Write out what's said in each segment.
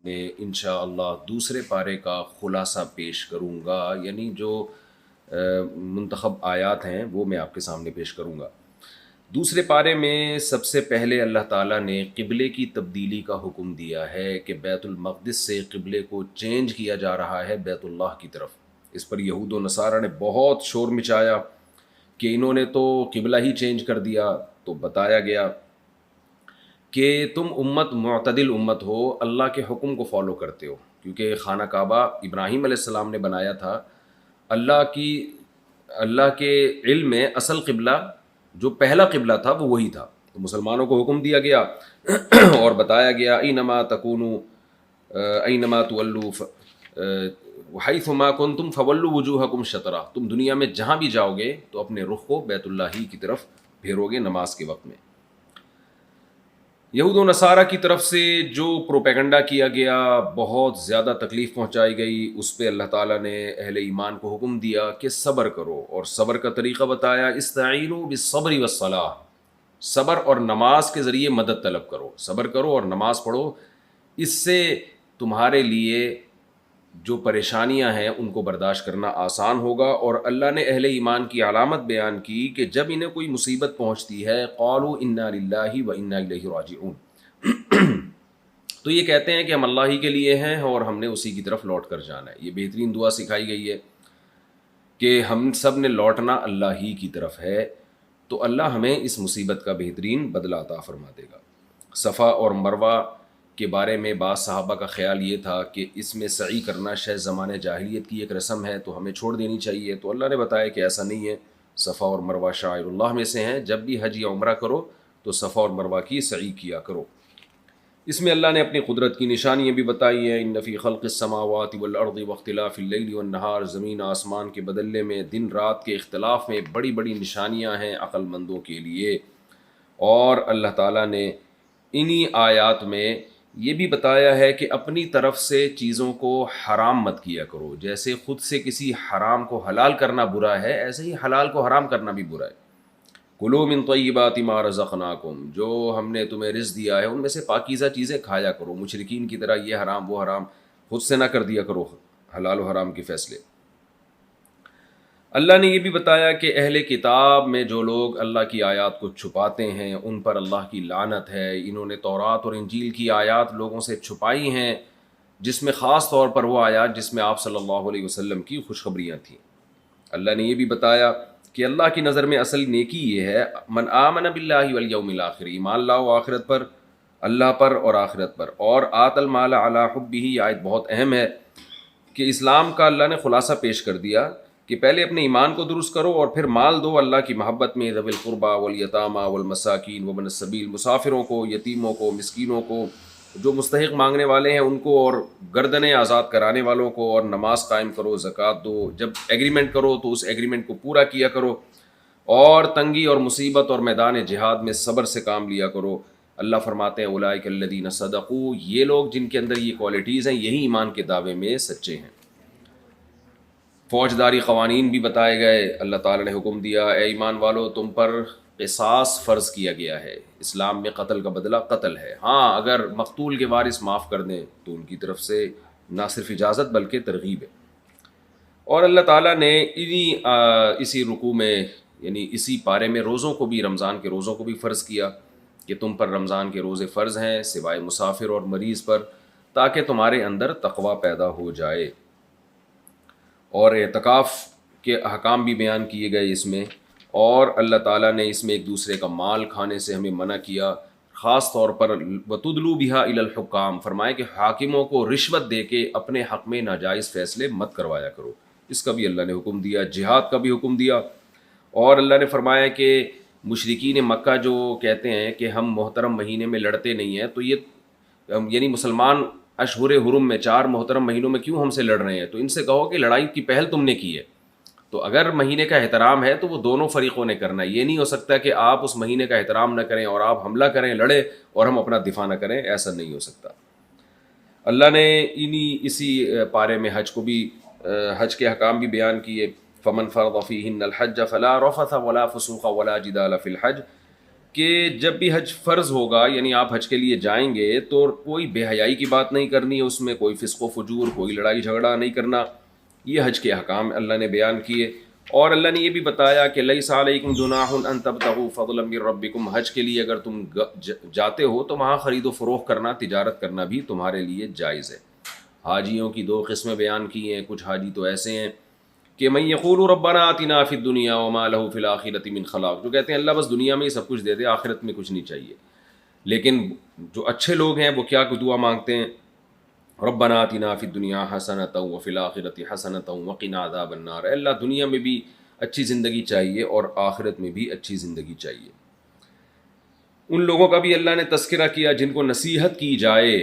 میں انشاءاللہ دوسرے پارے کا خلاصہ پیش کروں گا، یعنی جو منتخب آیات ہیں وہ میں آپ کے سامنے پیش کروں گا۔ دوسرے پارے میں سب سے پہلے اللہ تعالیٰ نے قبلے کی تبدیلی کا حکم دیا ہے کہ بیت المقدس سے قبلے کو چینج کیا جا رہا ہے بیت اللہ کی طرف۔ اس پر یہود و نصارہ نے بہت شور مچایا کہ انہوں نے تو قبلہ ہی چینج کر دیا، تو بتایا گیا کہ تم امت معتدل امت ہو، اللہ کے حکم کو فالو کرتے ہو، کیونکہ خانہ کعبہ ابراہیم علیہ السلام نے بنایا تھا۔ اللہ کی اللہ کے علم میں اصل قبلہ جو پہلا قبلہ تھا وہ وہی تھا، تو مسلمانوں کو حکم دیا گیا اور بتایا گیا اینما تکونوا اینما تولوا حیث ما کنتم فولوا وجوہکم شطرہ، تم دنیا میں جہاں بھی جاؤ گے تو اپنے رخ کو بیت اللہ ہی کی طرف پھیرو گے نماز کے وقت میں۔ یہود و نصارہ کی طرف سے جو پروپیگنڈا کیا گیا، بہت زیادہ تکلیف پہنچائی گئی، اس پہ اللہ تعالیٰ نے اہل ایمان کو حکم دیا کہ صبر کرو، اور صبر کا طریقہ بتایا، استعینوا بالصبر والصلاۃ، صبر اور نماز کے ذریعے مدد طلب کرو، صبر کرو اور نماز پڑھو، اس سے تمہارے لیے جو پریشانیاں ہیں ان کو برداشت کرنا آسان ہوگا۔ اور اللہ نے اہل ایمان کی علامت بیان کی کہ جب انہیں کوئی مصیبت پہنچتی ہے، قالوا انا للہ و انا الیہ راجعون، تو یہ کہتے ہیں کہ ہم اللہ ہی کے لیے ہیں اور ہم نے اسی کی طرف لوٹ کر جانا ہے۔ یہ بہترین دعا سکھائی گئی ہے کہ ہم سب نے لوٹنا اللہ ہی کی طرف ہے، تو اللہ ہمیں اس مصیبت کا بہترین بدلہ عطا فرما دے گا۔ صفا اور مروہ کے بارے میں بعض صحابہ کا خیال یہ تھا کہ اس میں سعی کرنا شاید زمانے جاہلیت کی ایک رسم ہے تو ہمیں چھوڑ دینی چاہیے، تو اللہ نے بتایا کہ ایسا نہیں ہے، صفا اور مروہ شعائر اللہ میں سے ہیں، جب بھی حج یا عمرہ کرو تو صفا اور مروہ کی سعی کیا کرو۔ اس میں اللہ نے اپنی قدرت کی نشانیاں بھی بتائی ہیں، ان فی خلق السماوات والارض واختلاف اللیل والنہار، زمین آسمان کے بدلنے میں، دن رات کے اختلاف میں بڑی بڑی نشانیاں ہیں عقل مندوں کے لیے۔ اور اللہ تعالیٰ نے انہی آیات میں یہ بھی بتایا ہے کہ اپنی طرف سے چیزوں کو حرام مت کیا کرو، جیسے خود سے کسی حرام کو حلال کرنا برا ہے، ایسے ہی حلال کو حرام کرنا بھی برا ہے۔ کلوا من طیبات ما رزقناکم، جو ہم نے تمہیں رزق دیا ہے ان میں سے پاکیزہ چیزیں کھایا کرو، مشرکین کی طرح یہ حرام وہ حرام خود سے نہ کر دیا کرو حلال و حرام کے فیصلے۔ اللہ نے یہ بھی بتایا کہ اہل کتاب میں جو لوگ اللہ کی آیات کو چھپاتے ہیں ان پر اللہ کی لعنت ہے، انہوں نے تورات اور انجیل کی آیات لوگوں سے چھپائی ہیں، جس میں خاص طور پر وہ آیات جس میں آپ صلی اللہ علیہ وسلم کی خوشخبریاں تھیں۔ اللہ نے یہ بھی بتایا کہ اللہ کی نظر میں اصل نیکی یہ ہے، من آمن باللہ والیوم الآخر، ایمان لاؤ آخرت پر، اللہ پر اور آخرت پر، اور آت المال علی حبہ، یہ آیت بہت اہم ہے کہ اسلام کا اللہ نے خلاصہ پیش کر دیا کہ پہلے اپنے ایمان کو درست کرو اور پھر مال دو اللہ کی محبت میں، ذوی القربى والیتامى والمساکین وابن السبیل، مسافروں کو، یتیموں کو، مسکینوں کو، جو مستحق مانگنے والے ہیں ان کو، اور گردنیں آزاد کرانے والوں کو، اور نماز قائم کرو، زکوٰۃ دو، جب ایگریمنٹ کرو تو اس ایگریمنٹ کو پورا کیا کرو، اور تنگی اور مصیبت اور میدان جہاد میں صبر سے کام لیا کرو۔ اللہ فرماتے ہیں اولئک الذین صدقوا، یہ لوگ جن کے اندر یہ کوالٹیز ہیں یہی ایمان کے دعوے میں سچے ہیں۔ فوجداری قوانین بھی بتائے گئے، اللہ تعالیٰ نے حکم دیا اے ایمان والو تم پر قصاص فرض کیا گیا ہے، اسلام میں قتل کا بدلہ قتل ہے، ہاں اگر مقتول کے وارث معاف کر دیں تو ان کی طرف سے نہ صرف اجازت بلکہ ترغیب ہے۔ اور اللہ تعالیٰ نے اسی رکوع میں، یعنی اسی پارے میں، روزوں کو بھی، رمضان کے روزوں کو بھی فرض کیا کہ تم پر رمضان کے روزے فرض ہیں سوائے مسافر اور مریض پر، تاکہ تمہارے اندر تقوی پیدا ہو جائے۔ اور اعتکاف کے احکام بھی بیان کیے گئے اس میں، اور اللہ تعالیٰ نے اس میں ایک دوسرے کا مال کھانے سے ہمیں منع کیا، خاص طور پر وَتُدْلُوا بِهَا إِلَى الْحُكَّامِ، فرمائے کہ حاکموں کو رشوت دے کے اپنے حق میں ناجائز فیصلے مت کروایا کرو، اس کا بھی اللہ نے حکم دیا۔ جہاد کا بھی حکم دیا، اور اللہ نے فرمایا کہ مشرکین مکہ جو کہتے ہیں کہ ہم محترم مہینے میں لڑتے نہیں ہیں، تو یہ یعنی مسلمان اشہر حرم میں 4 محترم مہینوں میں کیوں ہم سے لڑ رہے ہیں؟ تو ان سے کہو کہ لڑائی کی پہل تم نے کی ہے، تو اگر مہینے کا احترام ہے تو وہ دونوں فریقوں نے کرنا ہے، یہ نہیں ہو سکتا کہ آپ اس مہینے کا احترام نہ کریں اور آپ حملہ کریں، لڑیں اور ہم اپنا دفاع نہ کریں، ایسا نہیں ہو سکتا۔ اللہ نے اسی پارے میں حج کو بھی، حج کے احکام بھی بیان کیے، فمن فرض فیہن الحج فلا رفث ولا فسوق ولا جدال فی الحج، کہ جب بھی حج فرض ہوگا، یعنی آپ حج کے لیے جائیں گے، تو کوئی بے حیائی کی بات نہیں کرنی ہے، اس میں کوئی فسق و فجور، کوئی لڑائی جھگڑا نہیں کرنا. یہ حج کے احکام اللہ نے بیان کیے. اور اللہ نے یہ بھی بتایا کہ لیس علیکم جناح ان تبتغوا فضلا من ربکم، حج کے لیے اگر تم جاتے ہو تو وہاں خرید و فروخت کرنا، تجارت کرنا بھی تمہارے لیے جائز ہے. حاجیوں کی دو قسمیں بیان کی ہیں. کچھ حاجی تو ایسے ہیں کہ من یقول ربنا آتنا فی الدنیا وما له فی الآخرۃ من خلاق، جو کہتے ہیں اللہ بس دنیا میں ہی سب کچھ دے دے، آخرت میں کچھ نہیں چاہیے. لیکن جو اچھے لوگ ہیں وہ کیا دعا مانگتے ہیں؟ ربنا آتنا فی الدنیا حسنۃ وفی الآخرۃ حسنۃ وقنا عذاب النار. اللہ دنیا میں بھی اچھی زندگی چاہیے اور آخرت میں بھی اچھی زندگی چاہیے. ان لوگوں کا بھی اللہ نے تذکرہ کیا جن کو نصیحت کی جائے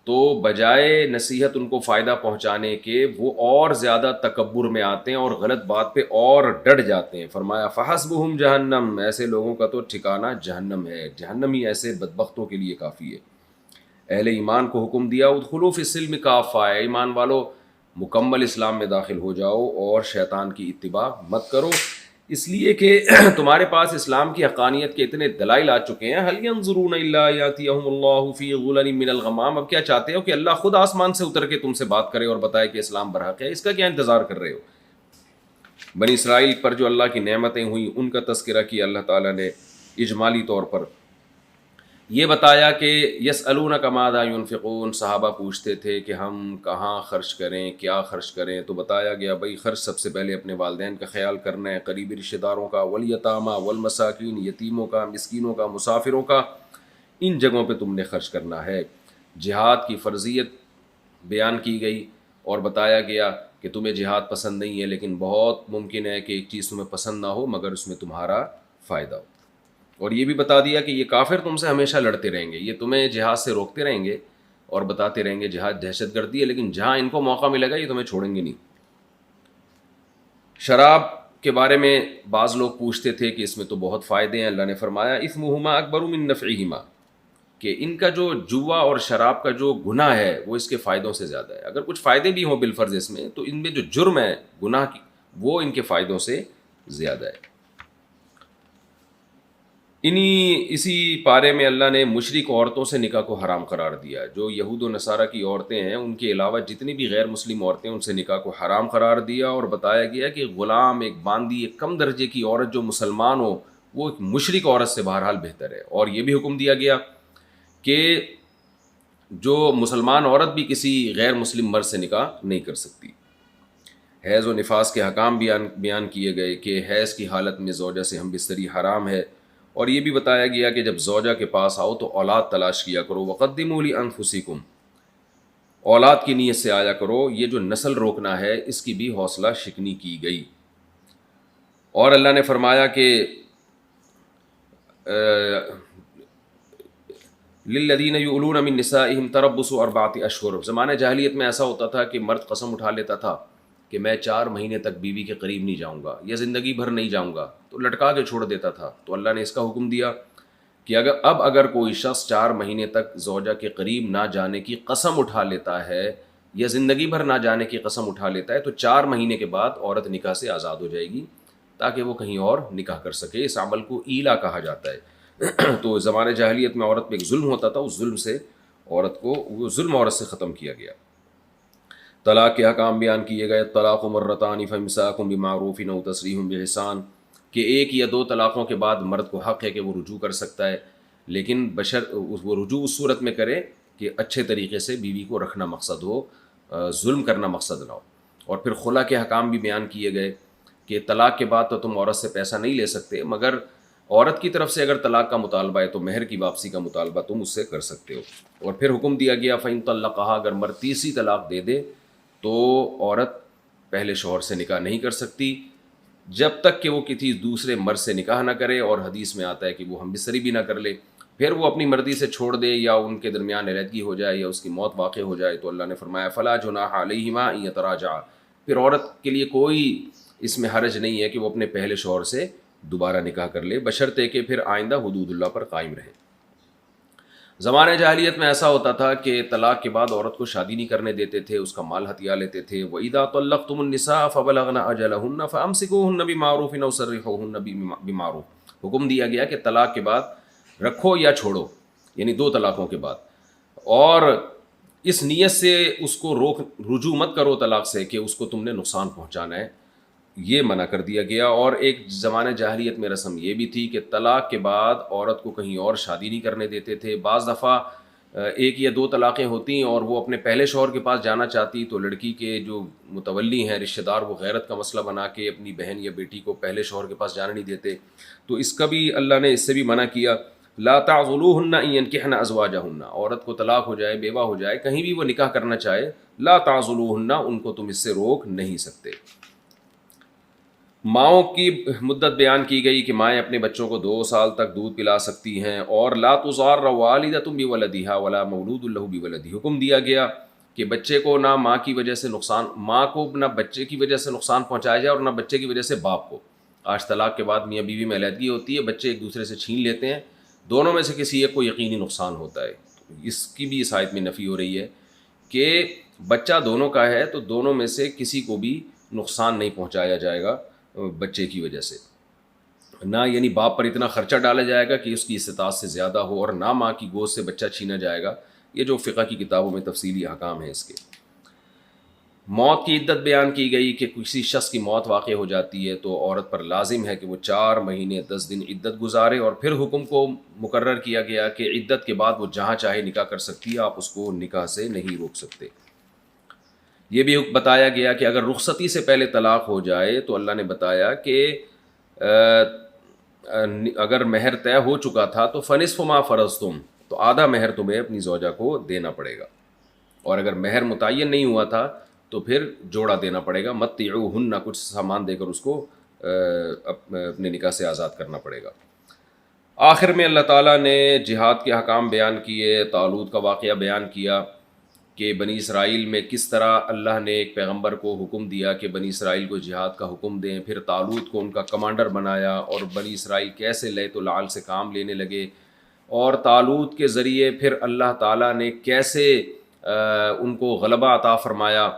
تو بجائے نصیحت ان کو فائدہ پہنچانے کے وہ اور زیادہ تکبر میں آتے ہیں اور غلط بات پہ اور ڈٹ جاتے ہیں. فرمایا فحسبہم جہنم، ایسے لوگوں کا تو ٹھکانہ جہنم ہے، جہنم ہی ایسے بدبختوں کے لیے کافی ہے. اہل ایمان کو حکم دیا ادخلوا فی السلم کافہ، ایمان والو مکمل اسلام میں داخل ہو جاؤ اور شیطان کی اتباع مت کرو، اس لیے کہ تمہارے پاس اسلام کی حقانیت کے اتنے دلائل آ چکے ہیں. هل ينظرون الا یاتیہم اللہ فی غلل من الغمام، اب کیا چاہتے ہو کہ اللہ خود آسمان سے اتر کے تم سے بات کرے اور بتائے کہ اسلام برحق ہے؟ اس کا کیا انتظار کر رہے ہو؟ بنی اسرائیل پر جو اللہ کی نعمتیں ہوئیں ان کا تذکرہ کیا اللہ تعالیٰ نے اجمالی طور پر. یہ بتایا کہ یسألونک ماذا ينفقون، صحابہ پوچھتے تھے کہ ہم کہاں خرچ کریں، کیا خرچ کریں، تو بتایا گیا بھائی خرچ سب سے پہلے اپنے والدین کا خیال کرنا ہے، قریبی رشتہ داروں کا، والیتامیٰ والمساکین، یتیموں کا، مسکینوں کا، مسافروں کا، ان جگہوں پہ تم نے خرچ کرنا ہے. جہاد کی فرضیت بیان کی گئی اور بتایا گیا کہ تمہیں جہاد پسند نہیں ہے، لیکن بہت ممکن ہے کہ ایک چیز تمہیں پسند نہ ہو مگر اس میں تمہارا فائدہ ہو. اور یہ بھی بتا دیا کہ یہ کافر تم سے ہمیشہ لڑتے رہیں گے، یہ تمہیں جہاد سے روکتے رہیں گے اور بتاتے رہیں گے جہاد دہشت گردی ہے، لیکن جہاں ان کو موقع ملے گا یہ تمہیں چھوڑیں گے نہیں. شراب کے بارے میں بعض لوگ پوچھتے تھے کہ اس میں تو بہت فائدے ہیں. اللہ نے فرمایا اثمہما اکبر من نفعہما، کہ ان کا جو جوا اور شراب کا جو گناہ ہے وہ اس کے فائدوں سے زیادہ ہے. اگر کچھ فائدے بھی ہوں بالفرض اس میں، تو ان میں جو جرم ہے گناہ کی وہ ان کے فائدوں سے زیادہ ہے. اسی پارے میں اللہ نے مشرک عورتوں سے نکاح کو حرام قرار دیا. جو یہود و نصارہ کی عورتیں ہیں ان کے علاوہ جتنی بھی غیر مسلم عورتیں ان سے نکاح کو حرام قرار دیا، اور بتایا گیا کہ غلام، ایک باندی، ایک کم درجے کی عورت جو مسلمان ہو وہ ایک مشرک عورت سے بہرحال بہتر ہے. اور یہ بھی حکم دیا گیا کہ جو مسلمان عورت بھی کسی غیر مسلم مرد سے نکاح نہیں کر سکتی. حیض و نفاس کے حکام بیان کیے گئے کہ حیض کی حالت میں زوجہ سے ہم بستری حرام ہے. اور یہ بھی بتایا گیا کہ جب زوجہ کے پاس آؤ تو اولاد تلاش کیا کرو، وقدموا لانفسکم، اولاد کی نیت سے آیا کرو. یہ جو نسل روکنا ہے اس کی بھی حوصلہ شکنی کی گئی. اور اللہ نے فرمایا کہ للذین یؤلون من نسائہم تربص 4 اشہر، زمانہ جاہلیت میں ایسا ہوتا تھا کہ مرد قسم اٹھا لیتا تھا کہ میں 4 مہینے تک بیوی کے قریب نہیں جاؤں گا یا زندگی بھر نہیں جاؤں گا، تو لٹکا کے چھوڑ دیتا تھا. تو اللہ نے اس کا حکم دیا کہ اگر کوئی شخص 4 مہینے تک زوجہ کے قریب نہ جانے کی قسم اٹھا لیتا ہے یا زندگی بھر نہ جانے کی قسم اٹھا لیتا ہے تو 4 مہینے کے بعد عورت نکاح سے آزاد ہو جائے گی تاکہ وہ کہیں اور نکاح کر سکے. اس عمل کو ایلا کہا جاتا ہے. تو زمانہ جاہلیت میں عورت پہ ایک ظلم ہوتا تھا، اس ظلم سے وہ ظلم عورت سے ختم کیا گیا. طلاق کے حکام بیان کیے گئے. طلاق مرتان فامساک بمعروف او تسریح باحسان، کہ 1 یا 2 طلاقوں کے بعد مرد کو حق ہے کہ وہ رجوع کر سکتا ہے، لیکن وہ رجوع اس صورت میں کرے کہ اچھے طریقے سے بیوی کو رکھنا مقصد ہو، ظلم کرنا مقصد نہ ہو. اور پھر خلا کے حکام بھی بیان کیے گئے کہ طلاق کے بعد تو تم عورت سے پیسہ نہیں لے سکتے، مگر عورت کی طرف سے اگر طلاق کا مطالبہ ہے تو مہر کی واپسی کا مطالبہ تم اس سے کر سکتے ہو. اور پھر حکم دیا گیا فإن طلقها، اگر مرد تیسری طلاق دے دے تو عورت پہلے شوہر سے نکاح نہیں کر سکتی جب تک کہ وہ کسی دوسرے مرد سے نکاح نہ کرے. اور حدیث میں آتا ہے کہ وہ ہم بستری بھی نہ کر لے. پھر وہ اپنی مرضی سے چھوڑ دے یا ان کے درمیان علیحدگی ہو جائے یا اس کی موت واقع ہو جائے تو اللہ نے فرمایا فلا جناح علیہما ان یتراجعا، پھر عورت کے لیے کوئی اس میں حرج نہیں ہے کہ وہ اپنے پہلے شوہر سے دوبارہ نکاح کر لے، بشرطے کہ پھر آئندہ حدود اللہ پر قائم رہے. زمانہ جاہلیت میں ایسا ہوتا تھا کہ طلاق کے بعد عورت کو شادی نہیں کرنے دیتے تھے، اس کا مال ہتھیا لیتے تھے. وَإِذَا طَلَّقْتُمُ النِّسَاءَ فَبَلَغْنَ أَجَلَهُنَّ فَأَمْسِكُوهُنَّ بِمَعْرُوفٍ أَوْ سَرِّحُوهُنَّ بِمَعْرُوفٍ. حکم دیا گیا کہ طلاق کے بعد رکھو یا چھوڑو، یعنی 2 طلاقوں کے بعد، اور اس نیت سے اس کو رجوع مت کرو طلاق سے کہ اس کو تم نے نقصان پہنچانا ہے، یہ منع کر دیا گیا۔ اور ایک زمانہ جاہلیت میں رسم یہ بھی تھی کہ طلاق کے بعد عورت کو کہیں اور شادی نہیں کرنے دیتے تھے۔ بعض دفعہ 1 یا 2 طلاقیں ہوتی اور وہ اپنے پہلے شوہر کے پاس جانا چاہتی تو لڑکی کے جو متولی ہیں رشتہ دار وہ غیرت کا مسئلہ بنا کے اپنی بہن یا بیٹی کو پہلے شوہر کے پاس جانے نہیں دیتے، تو اس کا بھی اللہ نے اس سے بھی منع کیا۔ لا تعضلوہن ان ینکحن ازواجہن، عورت کو طلاق ہو جائے، بیوہ ہو جائے، کہیں بھی وہ نکاح کرنا چاہے، لا تعضلوہن، ان کو تم اس سے روک نہیں سکتے۔ ماؤں کی مدت بیان کی گئی کہ مائیں اپنے بچوں کو 2 سال تک دودھ پلا سکتی ہیں، اور لا تضار والدۃ بولدہا ولا مولود لہ بولدہ، حکم دیا گیا کہ بچے کو نہ ماں کی وجہ سے نقصان، ماں کو نہ بچے کی وجہ سے نقصان پہنچایا جائے اور نہ بچے کی وجہ سے باپ کو۔ آج طلاق کے بعد میاں بیوی میں علیحدگی ہوتی ہے، بچے ایک دوسرے سے چھین لیتے ہیں، دونوں میں سے کسی ایک کو یقینی نقصان ہوتا ہے۔ اس کی بھی اس آیت میں نفی ہو رہی ہے کہ بچہ دونوں کا ہے تو دونوں میں سے کسی کو بھی نقصان نہیں پہنچایا جائے گا بچے کی وجہ سے، نہ یعنی باپ پر اتنا خرچہ ڈالا جائے گا کہ اس کی استطاعت سے زیادہ ہو، اور نہ ماں کی گود سے بچہ چھینا جائے گا۔ یہ جو فقہ کی کتابوں میں تفصیلی احکام ہیں اس کے۔ موت کی عدت بیان کی گئی کہ کسی شخص کی موت واقع ہو جاتی ہے تو عورت پر لازم ہے کہ وہ 4 مہینے 10 دن عدت گزارے، اور پھر حکم کو مقرر کیا گیا کہ عدت کے بعد وہ جہاں چاہے نکاح کر سکتی ہے، آپ اس کو نکاح سے نہیں روک سکتے۔ یہ بھی بتایا گیا کہ اگر رخصتی سے پہلے طلاق ہو جائے تو اللہ نے بتایا کہ اگر مہر طے ہو چکا تھا تو فنصف ما فرضتم، تو آدھا مہر تمہیں اپنی زوجہ کو دینا پڑے گا، اور اگر مہر متعین نہیں ہوا تھا تو پھر جوڑا دینا پڑے گا، متعوہن، کچھ سامان دے کر اس کو اپنے نکاح سے آزاد کرنا پڑے گا۔ آخر میں اللہ تعالیٰ نے جہاد کے احکام بیان کیے، طالوت کا واقعہ بیان کیا کہ بنی اسرائیل میں کس طرح اللہ نے ایک پیغمبر کو حکم دیا کہ بنی اسرائیل کو جہاد کا حکم دیں، پھر طالوت کو ان کا کمانڈر بنایا، اور بنی اسرائیل کیسے لیت و لعل سے کام لینے لگے، اور طالوت کے ذریعے پھر اللہ تعالیٰ نے کیسے ان کو غلبہ عطا فرمایا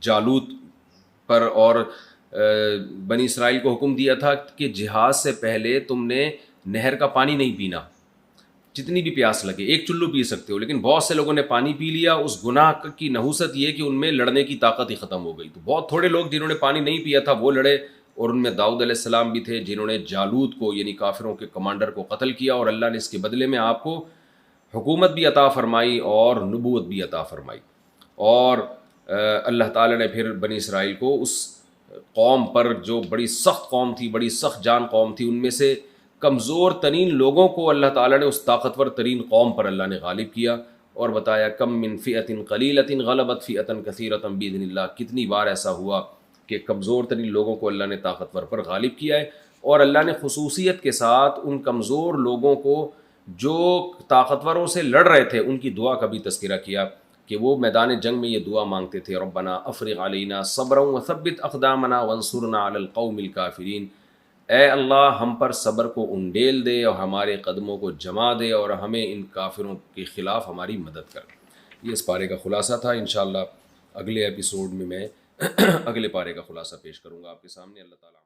جالوت پر، اور بنی اسرائیل کو حکم دیا تھا کہ جہاد سے پہلے تم نے نہر کا پانی نہیں پینا، جتنی بھی پیاس لگے 1 چلو پی سکتے ہو، لیکن بہت سے لوگوں نے پانی پی لیا، اس گناہ کی نحوست یہ کہ ان میں لڑنے کی طاقت ہی ختم ہو گئی، تو بہت تھوڑے لوگ جنہوں نے پانی نہیں پیا تھا وہ لڑے، اور ان میں داؤد علیہ السلام بھی تھے جنہوں نے جالوت کو یعنی کافروں کے کمانڈر کو قتل کیا، اور اللہ نے اس کے بدلے میں آپ کو حکومت بھی عطا فرمائی اور نبوت بھی عطا فرمائی۔ اور اللہ تعالیٰ نے پھر بنی اسرائیل کو اس قوم پر جو بڑی سخت قوم تھی، بڑی سخت جان قوم تھی، ان میں سے کمزور ترین لوگوں کو اللہ تعالیٰ نے اس طاقتور ترین قوم پر اللہ نے غالب کیا، اور بتایا کم من فئۃ قلیلۃ غلبت فئۃ کثیرۃ باذن اللہ، کتنی بار ایسا ہوا کہ کمزور ترین لوگوں کو اللہ نے طاقتور پر غالب کیا ہے، اور اللہ نے خصوصیت کے ساتھ ان کمزور لوگوں کو جو طاقتوروں سے لڑ رہے تھے ان کی دعا کا بھی تذکرہ کیا کہ وہ میدان جنگ میں یہ دعا مانگتے تھے، ربنا افرغ علینا صبرا وثبت اقدامنا وانصرنا علی القوم الکافرین، اے اللہ ہم پر صبر کو انڈیل دے اور ہمارے قدموں کو جما دے اور ہمیں ان کافروں کے خلاف ہماری مدد کر۔ یہ اس پارے کا خلاصہ تھا۔ انشاءاللہ اگلے ایپیسوڈ میں اگلے پارے کا خلاصہ پیش کروں گا آپ کے سامنے۔ اللہ تعالیٰ